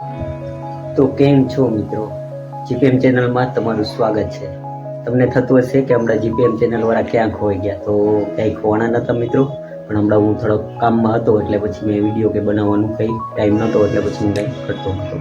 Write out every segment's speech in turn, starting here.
તો કેમ છો મિત્રો? જીપીએમ ચેનલમાં તમારું સ્વાગત છે. તમને થતું હશે કે હમણાં જીપીએમ ચેનલ વાળા ક્યાં ખોઈ ગયા, તો ક્યાંય ખોવાના નતા મિત્રો, પણ હમણાં હું થોડોક કામમાં હતો એટલે પછી મેં વિડીયો કે બનાવવાનું કંઈ ટાઈમ નહોતો એટલે પછી હું કંઈ કરતો નહોતો.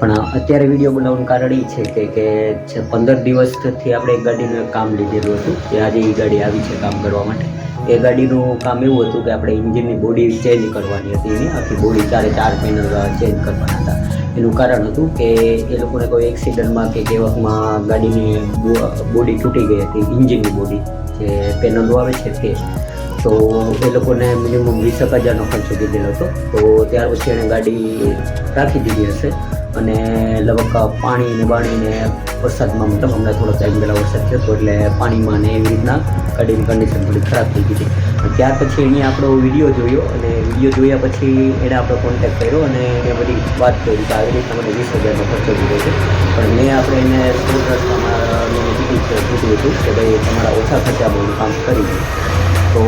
પણ અત્યારે વિડીયો બનાવવાનું કારણ એ છે કે 15 દિવસથી આપણે એક ગાડીનું કામ લીધેલું હતું કે આજે એ ગાડી આવી છે કામ કરવા માટે. એ ગાડીનું કામ એવું હતું કે આપણે એન્જિનની બોડી ચેન્જ કરવાની હતી, એની આખી બોડી 4 પેનલ ચેન્જ કરવાના હતા. એનું કારણ હતું કે એ લોકોને કોઈ એક્સિડન્ટમાં કે કેવકમાં ગાડીની બોડી તૂટી ગઈ હતી, એન્જિનની બોડી જે પેનલો આવે છે તે. તો એ લોકોને મિનિમમ 20,000નો ખર્ચો કીધેલો હતો. તો ત્યાર પછી એણે ગાડી રાખી દીધી હશે અને લગભગ પાણી ને બાણીને વરસાદમાં, મતલબ હમણાં થોડો ટાઈમ પહેલાં વરસાદ થયો હતો એટલે પાણીમાં ને એવી રીતના ગાડીની કન્ડિશન થોડી ખરાબ થઈ ગઈ હતી. ત્યાર પછી એણે આપણો વિડીયો જોયો અને વિડીયો જોયા પછી એણે આપણો કોન્ટેક્ટ કર્યો અને એને બધી વાત કરી કે આવી રીતના મને 20,000નો ખર્ચો દીધો છે. પણ મેં આપણે એને થોડુંક રસ્તામાં કીધું હતું કે ભાઈ તમારા ઓછા ખર્ચામાં હું કામ કરી દઉં. તો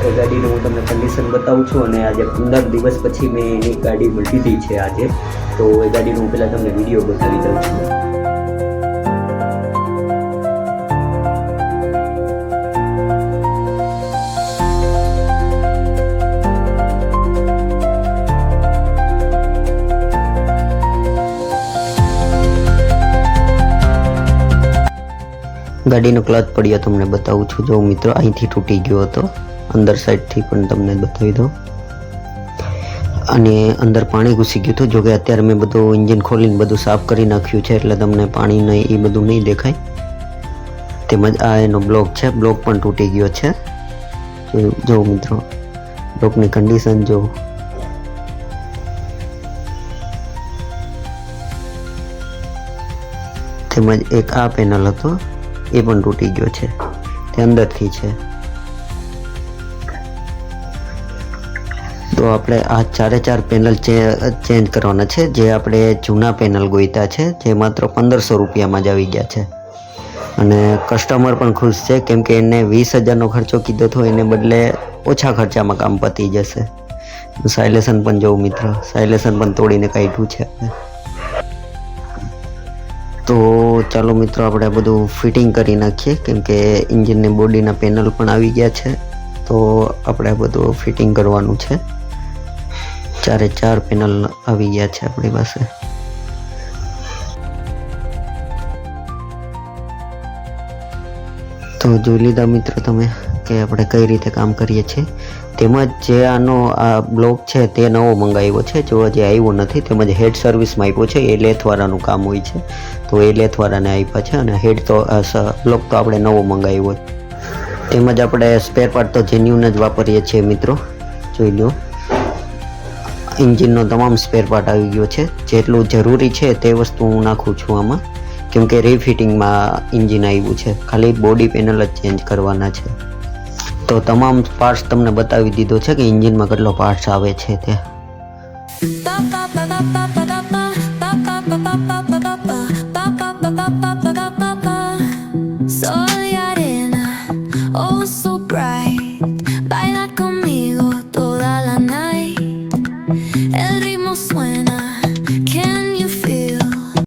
એ ગાડીનું હું તમને કન્ડિશન બતાવું છું અને આજે 15 દિવસ પછી મેં એની ગાડી લીધી છે આજે. તો એ ગાડીનું હું પહેલાં તમને વિડીયો બતાવી દઉં છું. ગાડીનો ક્લચ પડ્યો તમને બતાવું છું. જો મિત્રો, અહીંથી તૂટી ગયો હતો, અંદર સાઈડથી પણ તમને બતાવી દઉં. અને અંદર પાણી ઘૂસી ગયું હતું. જોકે અત્યારે મેં બધું એન્જિન ખોલીને બધું સાફ કરી નાખ્યું છે એટલે તમને પાણી નહીં એ બધું નહીં દેખાય. તેમજ આ એનો બ્લોક છે, બ્લોક પણ તૂટી ગયો છે. જો મિત્રો, બ્લોકની કન્ડિશન જો. તેમજ એક આ પેનલ હતો એ પણ તૂટી ગયો છે, તે અંદરથી છે. તો આપણે આ 4 પેનલ ચેન્જ કરવાના છે, જે આપણે જૂના પેનલ ગોઈતા છે, જે માત્ર 1500 રૂપિયામાં જ આવી ગયા છે. અને કસ્ટમર પણ ખુશ છે કેમ કે એને 20,000નો ખર્ચો કીધો હતો, એને બદલે ઓછા ખર્ચામાં કામ પતી જશે. સાયલેશન પણ જોઉં મિત્રો, સાયલેશન પણ તોડીને કાઢ્યું છે. તો ચાલો મિત્રો, આપણે બધું ફિટિંગ કરી નાખીએ કેમ કે એન્જિનની બોડીના પેનલ પણ આવી ગયા છે. તો આપણે બધું ફિટિંગ કરવાનું છે. 4 પેનલ આવી ગયા છે આપણી પાસે. તો જોઈ લીધા મિત્રો તમે કે આપણે કઈ રીતે કામ કરીએ છીએ. તેમજ જે આનો આ બ્લોક છે તે નવો મંગાવ્યો છે, જો હજી આવ્યો નથી. તેમજ હેડ સર્વિસમાં આપ્યો છે, એ લેથવાળાનું કામ હોય છે તો એ લેથવાળાને આપ્યા છે. અને હેડ તો બ્લોક તો આપણે નવો મંગાવ્યો. તેમજ આપણે સ્પેર પાર્ટ તો જેન્યુન જ વાપરીએ છીએ મિત્રો. જોઈ લો, એન્જિનનો તમામ સ્પેર પાર્ટ આવી ગયો છે. જેટલું જરૂરી છે તે વસ્તુ હું નાખું છું આમાં, કેમ કે રીફિટિંગમાં એન્જિન આવ્યું છે, ખાલી બોડી પેનલ જ ચેન્જ કરવાના છે. તો તમામ પાર્ટ્સ તમને બતાવી દીધો છે કે એન્જિનમાં કેટલો પાર્ટ્સ આવે છે તે.